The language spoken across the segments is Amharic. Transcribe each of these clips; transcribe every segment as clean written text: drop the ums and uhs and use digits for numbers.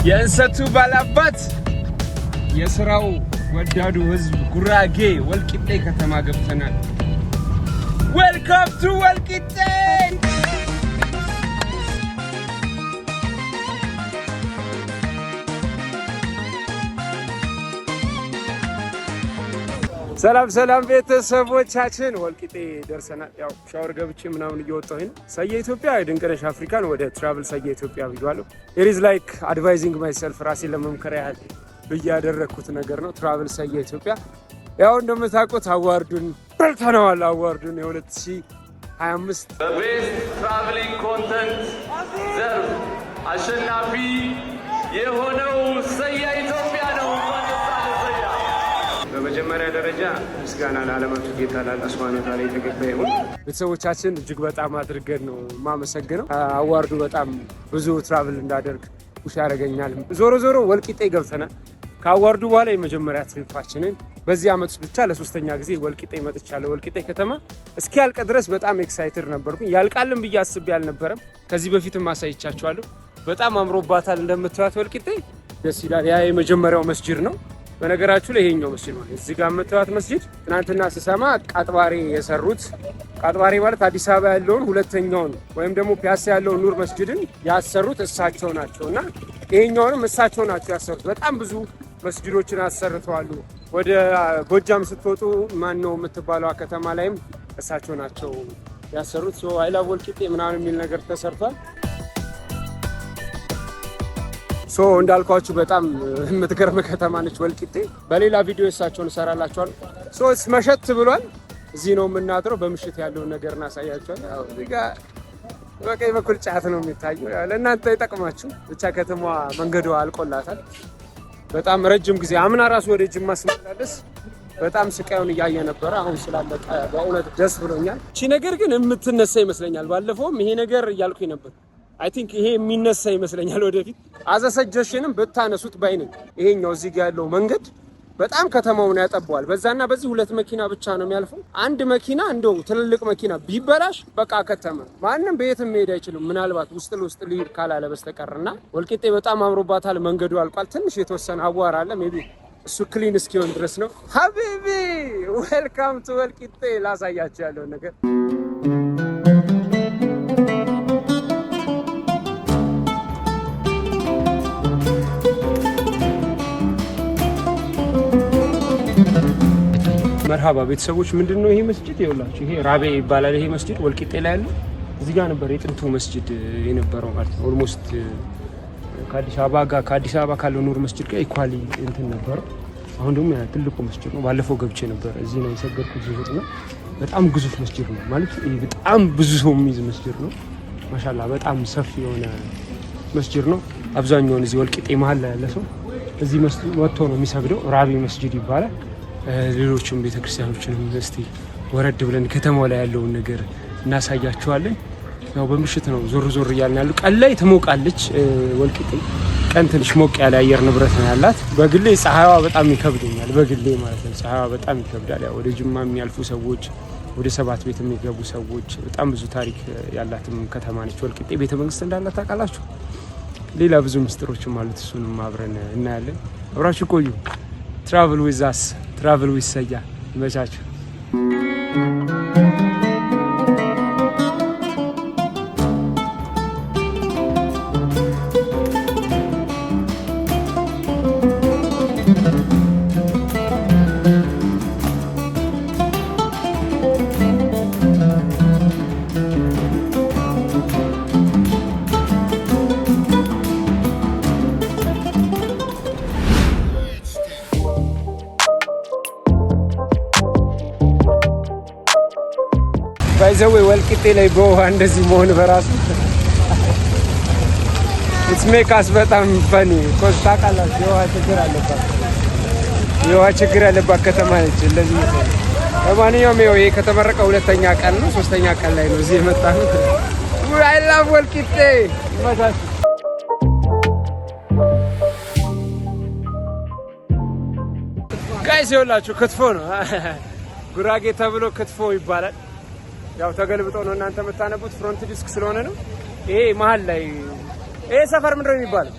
የእንሰቱ ባላባት የስራው ወዳዱ ህዝብ ጉራጌ ወልቂጤ ከተማ ገብተናል። ዌልካም ቱ ወልቂጤ። ሰላም ቤተሰቦቻችን ወልቂጤ ደርሰናል። ያው ሻወር ገብቼ ምናምን እየወጣሁ ነው። ሰየ ኢትዮጵያ ድንቅነሽ አፍሪካን ወደ ትራቭል ሰየ ኢትዮጵያ ብያለሁ። ኢት ኢዝ ላይክ አድቫይዚንግ ማይሰልፍ ራሴን ለመምከር ያህል ያደረኩት ነገር ነው። ትራቭል ሰየ ኢትዮጵያ ያው እንደምታውቁት አዋርዱን በልተነዋል። አዋርዱን የ2025 በቤስት ትራቭሊንግ ኮንተንት ዘርፍ አሸናፊ የሆነው ሰየ ኢትዮጵያ ነው። በመጀመሪያ ደረጃ ምስጋና ለዓለማቱ ጌታ ለአላህ ሱብሃነሁ ወተዓላ የተገባ ይሁን። ቤተሰቦቻችን እጅግ በጣም አድርገን ነው የማመሰግነው። አዋርዱ በጣም ብዙ ትራቭል እንዳደርግ ፑሽ ያደርገኛል። ዞሮ ወልቂጤ ገብተናል። ከአዋርዱ በኋላ የመጀመሪያ ትሪፓችንን በዚህ አመት ብቻ ለሶስተኛ ጊዜ ወልቂጤ መጥቻለሁ። ወልቂጤ ከተማ እስኪያልቅ ድረስ በጣም ኤክሳይትድ ነበርኩኝ። ያልቃልን ብዬ አስቤ አልነበረም። ከዚህ በፊትም አሳይቻችኋለሁ። በጣም አምሮባታል። እንደምትዋት ወልቂጤ ደስ ይላል። ያ የመጀመሪያው መስጂድ ነው። በነገራችሁ ላይ ይሄኛው መስጂድ ነው። እዚህ ጋር የምታዩት መስጂድ ትናንትና ስሰማ ቃጥባሬ የሰሩት ቃጥባሬ ማለት አዲስ አበባ ያለውን ሁለተኛውን ወይም ደግሞ ፒያሳ ያለውን ኑር መስጂድን ያሰሩት እሳቸው ናቸውና ይሄኛውንም እሳቸው ናቸው ያሰሩት። በጣም ብዙ መስጂዶችን አሰርተዋል። ወደ ጎጃም ስትወጡ ማን ነው የምትባለው ከተማ ላይም እሳቸው ናቸው ያሰሩት። ሶ አይ ላቭ ወልቂጤ ምናምን የሚል ነገር ተሰርቷል። ሶ እንዳልኳችሁ በጣም የምትገርም ከተማ ነች ወልቂጤ። በሌላ ቪዲዮ እሳቸውን እሰራላችኋለሁ። ሶ መሸት ብሏል። እዚህ ነው የምናድረው። በምሽት ያለውን ነገር እናሳያችኋለን። ያው እዚህ ጋር በቀኝ በኩል ጫት ነው የሚታየው። ለእናንተ ይጠቅማችሁ። ብቻ ከተማዋ መንገዷ አልቆላታል። በጣም ረጅም ጊዜ አምና ራሱ ወደ ጅማ ስመላለስ በጣም ስቃዩን እያየ ነበረ። አሁን ስላለቀ በእውነት ደስ ብሎኛል። እቺ ነገር ግን የምትነሳ ይመስለኛል። ባለፈውም ይሄ ነገር እያልኩኝ ነበር። አይ ቲንክ ይሄ የሚነሳ ይመስለኛል ወደፊት። አዘሰጀሽንም ብታነሱት ባይ ነኝ። ይሄኛው እዚህ ጋር ያለው መንገድ በጣም ከተማውን ያጠበዋል። በዛና በዚህ ሁለት መኪና ብቻ ነው የሚያልፈው። አንድ መኪና እንደው ትልልቅ መኪና ቢበላሽ በቃ ከተማ ማንም በየትም መሄድ አይችልም፣ ምናልባት ውስጥ ለውስጥ ሊሄድ ካላለ በስተቀርና ወልቂጤ በጣም አምሮባታል። መንገዱ አልቋል። ትንሽ የተወሰነ አቧራ አለ። ሜቢ እሱ ክሊን እስኪሆን ድረስ ነው። ሀቢቢ ዌልካም ቱ ወልቂጤ። ላሳያችሁ ያለውን ነገር መርሃባ ቤተሰቦች፣ ምንድነው ይሄ መስጂድ? ይኸውላችሁ ይሄ ራቤ ይባላል። ይሄ መስጂድ ወልቂጤ ላይ ያለው እዚህ ጋር ነበር የጥንቱ መስጂድ የነበረው ማለት ነው። ኦልሞስት ከአዲስ አበባ ካለው ኑር መስጂድ ጋር ኢኳሊ እንትን ነበረው። አሁን ደግሞ ትልቁ መስጂድ ነው። ባለፈው ገብቼ ነበር። እዚህ ነው የሰገድኩት። ዙር ነው። በጣም ግዙፍ መስጂድ ነው ማለት በጣም ብዙ ሰው የሚይዝ መስጂድ ነው። ማሻአላ በጣም ሰፊ የሆነ መስጂድ ነው። አብዛኛውን እዚህ ወልቂጤ መሀል ላይ ያለ ሰው እዚህ መስጂድ ወጥቶ ነው የሚሰግደው። ራቤ መስጂድ ይባላል። ሌሎችም ቤተክርስቲያኖችንም እስቲ ወረድ ብለን ከተማው ላይ ያለውን ነገር እናሳያችኋለን። ያው በምሽት ነው ዞር እያልን ያሉ። ቀን ላይ ትሞቃለች ወልቂጤ። ቀን ትንሽ ሞቅ ያለ አየር ንብረት ነው ያላት። በግሌ ፀሐይዋ በጣም ይከብደኛል። በግሌ ማለት ነው ፀሐይዋ በጣም ይከብዳል። ያው ወደ ጅማ የሚያልፉ ሰዎች፣ ወደ ሰባት ቤት የሚገቡ ሰዎች፣ በጣም ብዙ ታሪክ ያላትም ከተማ ነች ወልቂጤ። ቤተ መንግስት እንዳላት ታውቃላችሁ። ሌላ ብዙ ምስጢሮችም አሉት። እሱንም አብረን እናያለን። አብራችሁ ቆዩ። ትራቭል ዊዝ አስ ትራቭል ዊዝ ሰያ። ይመቻችሁ። ባይዘው ወልቂጤ ላይ በውሃ እንደዚህ መሆን በራሱ ኢትስ ሜክ አስ በጣም ፈኒ ኮዝ ታውቃላችሁ፣ የውሃ ችግር ያለባት ከተማ ነች። እንደዚህ ለማንኛውም ይሄ ከተመረቀ ሁለተኛ ቀን ነው፣ ሶስተኛ ቀን ላይ ነው እዚህ የመጣነው። አይ ላቭ ወልቂጤ። ጋይስ ይኸውላችሁ ክትፎ ነው። ጉራጌ ተብሎ ክትፎ ይባላል። ያው ተገልብጦ ነው እናንተ የምታነቡት፣ ፍሮንት ዲስክ ስለሆነ ነው። ይሄ መሀል ላይ ይሄ ሰፈር ምንድነው የሚባለው?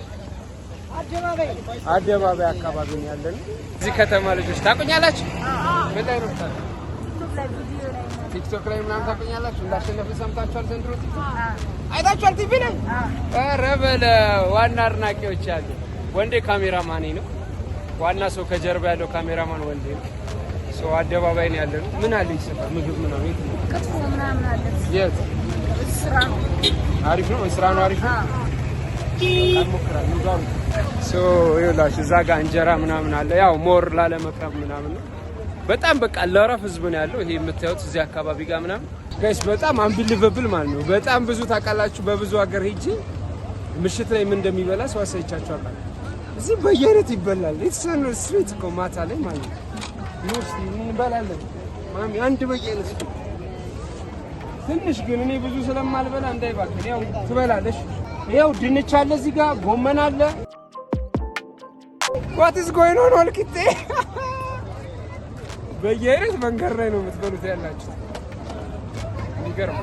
አደባባይ አካባቢ ነው ያለነው። እዚህ ከተማ ልጆች ታቆኛላችሁ? ምን ላይ ነው ታዲያ? ቲክቶክ ላይ ምናምን ታቆኛላችሁ? እንዳሸነፈ ሰምታችኋል? ዘንድሮ ቲክቶክ አይታችኋል? ቲቪ ላይ ኧረ በለው ዋና አድናቂዎች አሉ። ወንዴ ካሜራማኔ ነው። ዋና ሰው ከጀርባ ያለው ካሜራማን ወንዴ ነው። ሰው አደባባይ ነው ያለነው። ምን አለ ይሰጣል? ምግብ ምናምን የት ነው? ክትፎ ምናምን አለ። የት? ስራ ነው። አሪፍ ነው። ስራ ነው። አሪፍ ነው። ይኸውላችሁ እዛ ጋር እንጀራ ምናምን አለ። ያው ሞር ላለመቅረብ ምናምን ነው። በጣም በቃ ለረፍ ህዝብ ነው ያለው። ይሄ የምታዩት እዚህ አካባቢ ጋር ምናምን ጋይስ በጣም አንቢሊቨብል ማለት ነው። በጣም ብዙ ታውቃላችሁ። በብዙ ሀገር ሄጄ ምሽት ላይ ምን እንደሚበላ ሰው አሳይቻችሁ አውቃለሁ። እዚህ በየአይነት ይበላል። ኢትስ ስትሪት እኮ ማታ ላይ ማለት ነው። እንበላለን ማሚ አንድ በየአይነት ትንሽ ግን እኔ ብዙ ስለማልበላ እንዳይባክን ያው ትበላለሽ። ያው ድንች አለ እዚህ ጋር ጎመን አለ። what is going on ወልቂጤ በየአይነት መንገድ ላይ ነው የምትበሉት ያላችሁ። ይገርም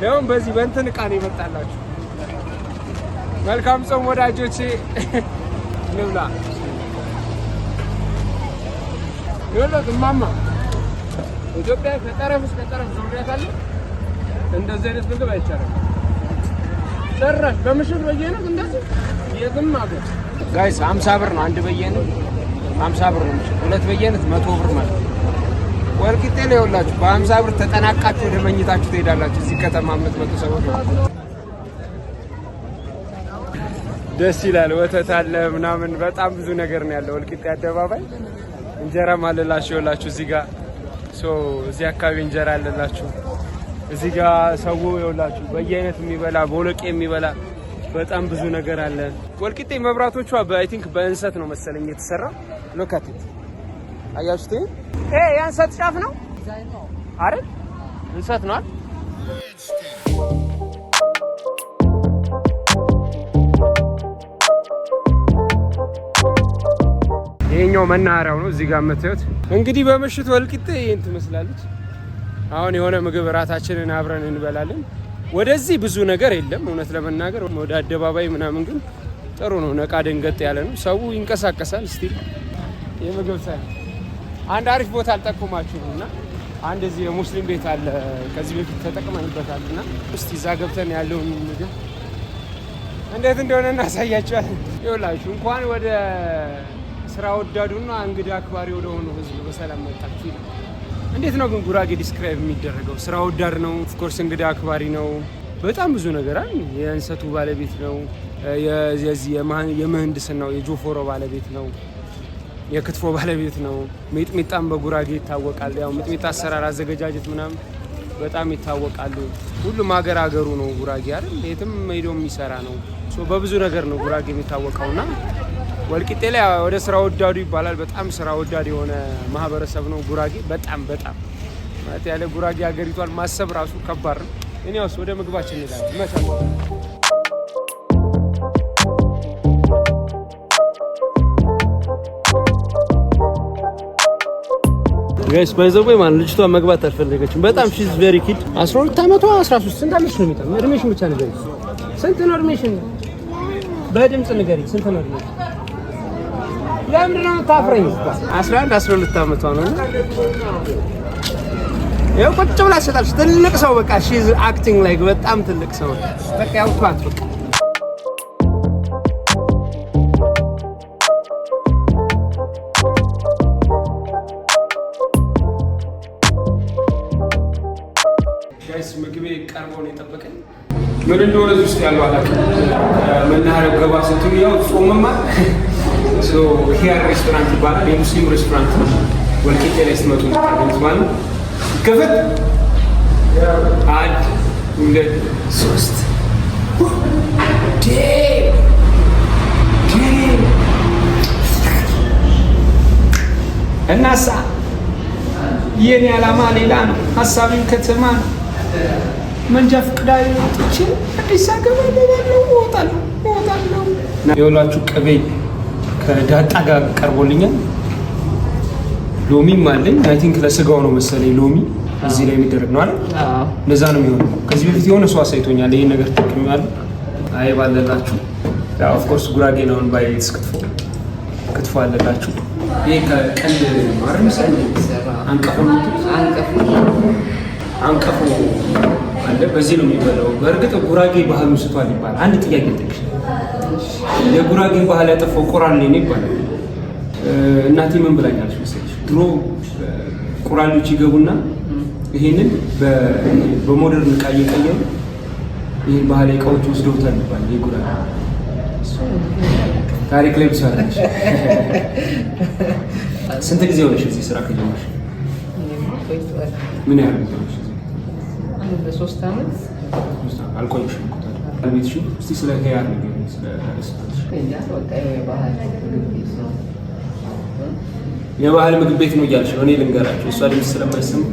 ነው። በዚህ በእንትን ዕቃ ነው የመጣላችሁ። መልካም ጾም ወዳጆቼ። ንብላ ይወለድ ማማ ኢትዮጵያ ከጠረፍ እስከ ጠረፍ ዙሪያታለሁ። እንደዚህ አይነት ምግብ አይቻልም ጭራሽ በምሽት በየአይነት እንደዚህ የትም ሀገር ጋይስ 50 ብር ነው አንድ በየአይነት 50 ብር ነው። ሁለት በየአይነት 100 ብር ማለት ነው። ወልቂጤ ላይ ይኸውላችሁ በ50 ብር ተጠናቃችሁ ወደ መኝታችሁ ትሄዳላችሁ። እዚህ ከተማ የምትመጡ ሰዎች ደስ ይላል። ወተት አለ ምናምን በጣም ብዙ ነገር ነው ያለው ወልቂጤ አደባባይ። እንጀራ ማለላችሁ ይኸውላችሁ እዚህ ጋር እዚህ አካባቢ እንጀራ አለላችሁ። እዚህ ጋር ሰው ይኸውላችሁ በየአይነት የሚበላ ቦሎቄ የሚበላ በጣም ብዙ ነገር አለ። ወልቂጤ መብራቶቿ አይ ቲንክ በእንሰት ነው መሰለኝ የተሰራ። ሎካት አያችሁት? የእንሰት ጫፍ ነው አይደል? እንሰት ነው አይደል? ይሄኛው መናኸሪያው ነው እዚህ ጋር የምታዩት። እንግዲህ በምሽት ወልቂጤ ይሄን ትመስላለች። አሁን የሆነ ምግብ እራታችንን አብረን እንበላለን። ወደዚህ ብዙ ነገር የለም እውነት ለመናገር። ወደ አደባባይ ምናምን ግን ጥሩ ነው። ነቃ ደንገጥ ያለ ነው። ሰው ይንቀሳቀሳል። ስቲል የምግብ ሳይ አንድ አሪፍ ቦታ አልጠቁማችሁና አንድ እዚህ የሙስሊም ቤት አለ። ከዚህ በፊት ተጠቅመንበታልና እስቲ እዛ ገብተን ያለውን ምግብ እንዴት እንደሆነ እናሳያችኋለን። ይኸውላችሁ እንኳን ወደ ስራ ወዳዱና እንግዳ አክባሪ ወደ ሆኑ ህዝብ በሰላም መጣችሁ። እንዴት ነው ግን ጉራጌ ዲስክራይብ የሚደረገው? ስራ ወዳድ ነው፣ ኦፍ ኮርስ እንግዳ አክባሪ ነው። በጣም ብዙ ነገር አለ። የእንሰቱ ባለቤት ነው፣ የዚህ የምህንድስናው የጆፎሮ ባለቤት ነው፣ የክትፎ ባለቤት ነው። ሚጥሚጣም በጉራጌ ይታወቃል። ያው ሚጥሚጣ አሰራር አዘገጃጀት ምናምን በጣም ይታወቃሉ። ሁሉም ሀገሩ ነው ጉራጌ አይደል? የትም ሄዶ የሚሰራ ነው። በብዙ ነገር ነው ጉራጌ የሚታወቀውና ወልቂጤ ላይ ወደ ስራ ወዳዱ ይባላል። በጣም ስራ ወዳድ የሆነ ማህበረሰብ ነው ጉራጌ። በጣም ማለት ያለ ጉራጌ ሀገሪቷን ማሰብ ራሱ ከባድ ነው። እኔውስ ወደ ምግባችን እንሄዳለን። መቻል ጋይስ ባይዘው ማለት ልጅቷ መግባት አልፈለገችም። በጣም ሺዝ ቬሪ ኪድ 12 አመቷ 13 ስንት አመት ነው የሚታየው? እድሜሽን ብቻ ንገሪ። ስንት ነው እድሜሽን? በድምጽ ንገሪ። ስንት ነው እድሜሽን? ለምን ነው ታፍረኝ? 11 12 አመቷ ነው። ያው ቁጭ ብላ ሰጣች። ትልቅ ሰው በቃ ሺዝ አክቲንግ ላይክ በጣም ትልቅ ሰው በቃ ያው ቷት በቃ ጋይስ ምግቤ ቀርቦ ነው የጠበቀኝ። ምን እንደሆነ እዚህ ውስጥ ያለው አላውቅም። መናኸሪያው ገባ ስትሉ ያው ጾምማ ሂያር ሬስቶራንት ይባላል። የሙስሊም ሬስቶራንት ነው። ወልቂጤ ላይ ስትመጡ ማለት ነው። ክፍት 1 2 3 እናሳ የኔ ዓላማ ሌላ ነው። ሀሳቤም ከተማ ነው። መንጃ ፈቃድ አውጥቼ አዲስ አበባ እወጣለሁ። የሁላችሁ ቅቤ ከዳጣ ጋር ቀርቦልኛል። ሎሚም አለኝ። አይ ቲንክ ለስጋው ነው መሰለኝ ሎሚ እዚህ ላይ የሚደረግ ነው አይደል? አዎ፣ እንደዛ ነው የሚሆነው። ከዚህ በፊት የሆነ ሰው አሳይቶኛል። ይሄን ነገር ተጠቅሜያለሁ። አይ ባለላችሁ ያው ኦፍ ኮርስ ጉራጌ ነው ባይስ ክትፎ አለላችሁ። ይሄ ከቀንድ ማረም አንቀፎ አለ። በዚህ ነው የሚበላው። በእርግጥ ጉራጌ ባህሉ ስቷል ይባላል። አንድ ጥያቄ ልጠይቅሽ። የጉራጌ ባህል ያጠፋው ቁራሌ ነው ይባላል። እናቴ ምን ብላኛለች መሰለሽ? ድሮ ቁራሌዎች ይገቡና ይሄንን በሞደርን ዕቃ እየቀየሩ ይሄን ባህላዊ ዕቃዎች ወስደውታል ይባላል። የጉራጌ ታሪክ ላይ ብቻለች። ስንት ጊዜ ሆነሽ እዚህ ስራ ከጀመርሽ? ምን ያህል ጊዜ ሆነሽ? በ3 ዓመት አልቆየሽም እኮ ታዲያ። ቤትሽ እስቲ ስለ ሄያር ነገር ስለ ሬስቶራንትሽ። የባህል ምግብ ቤት ነው እያልሽ ነው። እኔ ልንገራቸው እሷ ድምፅ ስለማይሰማ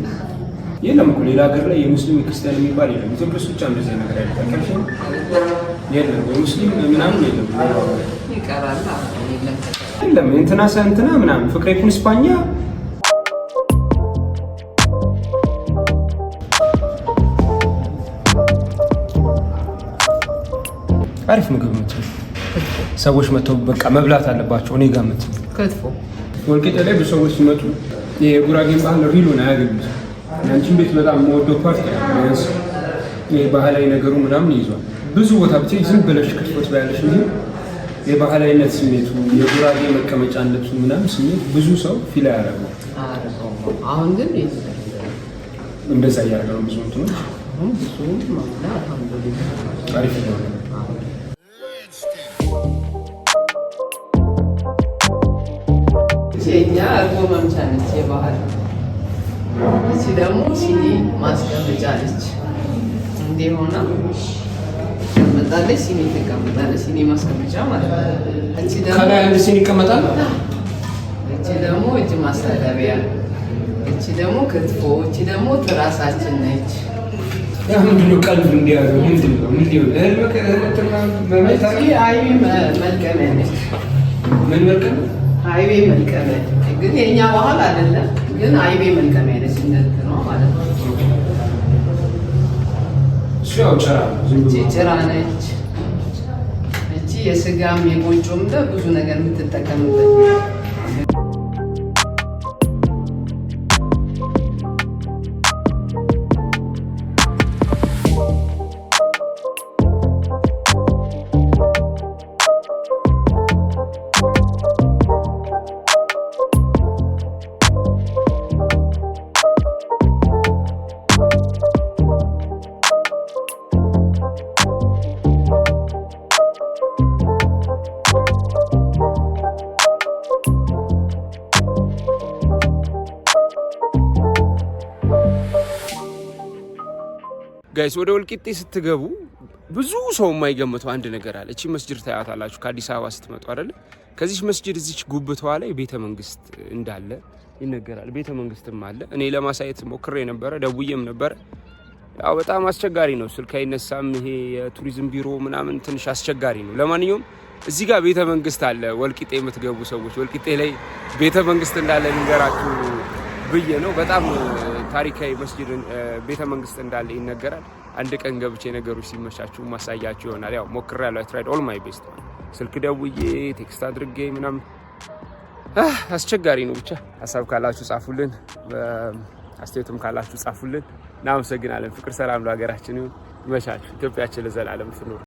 የለም እኮ ሌላ ሀገር ላይ የሙስሊም የክርስቲያን የሚባል የለም። ኢትዮጵያ ውስጥ ብቻ እንደዚህ ነገር አይደለም። የለም የሙስሊም ምናምን የለም። ይቀራል የለም እንትና ሰንትና ምናምን ፍቅሬ ኩን ስፓኛ አሪፍ ምግብ ነው። ሰዎች መተው በቃ መብላት አለባቸው። እኔ ጋር መት ክትፎ ወልቂጤ ላይ ብዙ ሰዎች ሲመጡ የጉራጌን ባህል ሪሉን አያገኙት። አንቺን ቤት በጣም የምወደው ፓርት ነው። የባህላዊ ነገሩ ምናምን ይዟል። ብዙ ቦታ ብቻ ዝም ብለሽ ክትፎ ትበያለሽ እንጂ የባህላዊነት ስሜቱ የጉራጌ መቀመጫነቱ ምናምን ስሜት ብዙ ሰው ፊል ያደርገው። አሁን ግን እንደዛ እያደረገ ነው። ብዙ እንትኖች አሪፍ ነው። የኛ እርጎ መምቻ ነች የባህል። እቺ ደግሞ ሲኒ ማስቀመጫ ነች። እንዲህ ሆና ትቀመጣለች። ሲኒ ትቀመጣለች። ሲኒ ማስቀመጫ ማለት ነው። እቺ ደግሞ ከላይ አንድ ሲኒ ይቀመጣል። እቺ ደግሞ እጅ ማስታጠቢያ። እቺ ደግሞ ክትፎ። እቺ ደግሞ ትራሳችን ነች። ያ ምንድነው? ቀልብ እንዲያደርግ ምንድነው? አይቤ መልቀሚያ ነች። ምን መልቀም? አይቤ መልቀሚያ ግን የኛ ባህል አይደለም። ግን አይቤ መልቀሚያ ነች። እንደት ነው ማለት ነው። ያው ጭራ እቺ ጭራ ነች። እቺ የስጋም የጎጆም ብዙ ነገር የምትጠቀምበት ጋይስ። ወደ ወልቂጤ ስትገቡ ብዙ ሰው የማይገምተው አንድ ነገር አለ። እቺ መስጂድ ታያታላችሁ ከአዲስ አበባ ስትመጡ አይደል? ከዚህ መስጂድ እዚች ጉብቷ ላይ ቤተ መንግስት እንዳለ ይነገራል። ቤተ መንግስትም አለ። እኔ ለማሳየት ሞክሬ ነበረ፣ ደውዬም ነበረ። ያው በጣም አስቸጋሪ ነው፣ ስልክ አይነሳም። ይሄ የቱሪዝም ቢሮ ምናምን ትንሽ አስቸጋሪ ነው። ለማንኛውም እዚህ ጋር ቤተ መንግስት አለ። ወልቂጤ የምትገቡ ሰዎች ወልቂጤ ላይ ቤተ መንግስት እንዳለ ልንገራችሁ ብዬ ነው። በጣም ታሪካዊ መስጂድ ቤተ መንግስት እንዳለ ይነገራል። አንድ ቀን ገብቼ ነገሮች ሲመቻችሁ ማሳያችሁ ይሆናል። ያው ሞክሬያለሁ። አይ ትራይድ ኦል ማይ ቤስት። ስልክ ደውዬ ቴክስት አድርጌ ምናምን አስቸጋሪ ነው። ብቻ ሀሳብ ካላችሁ ጻፉልን፣ አስተያየትም ካላችሁ ጻፉልን። እናመሰግናለን። ፍቅር ሰላም ለሀገራችን ይሁን። ይመቻችሁ። ኢትዮጵያችን ለዘላለም ትኑር።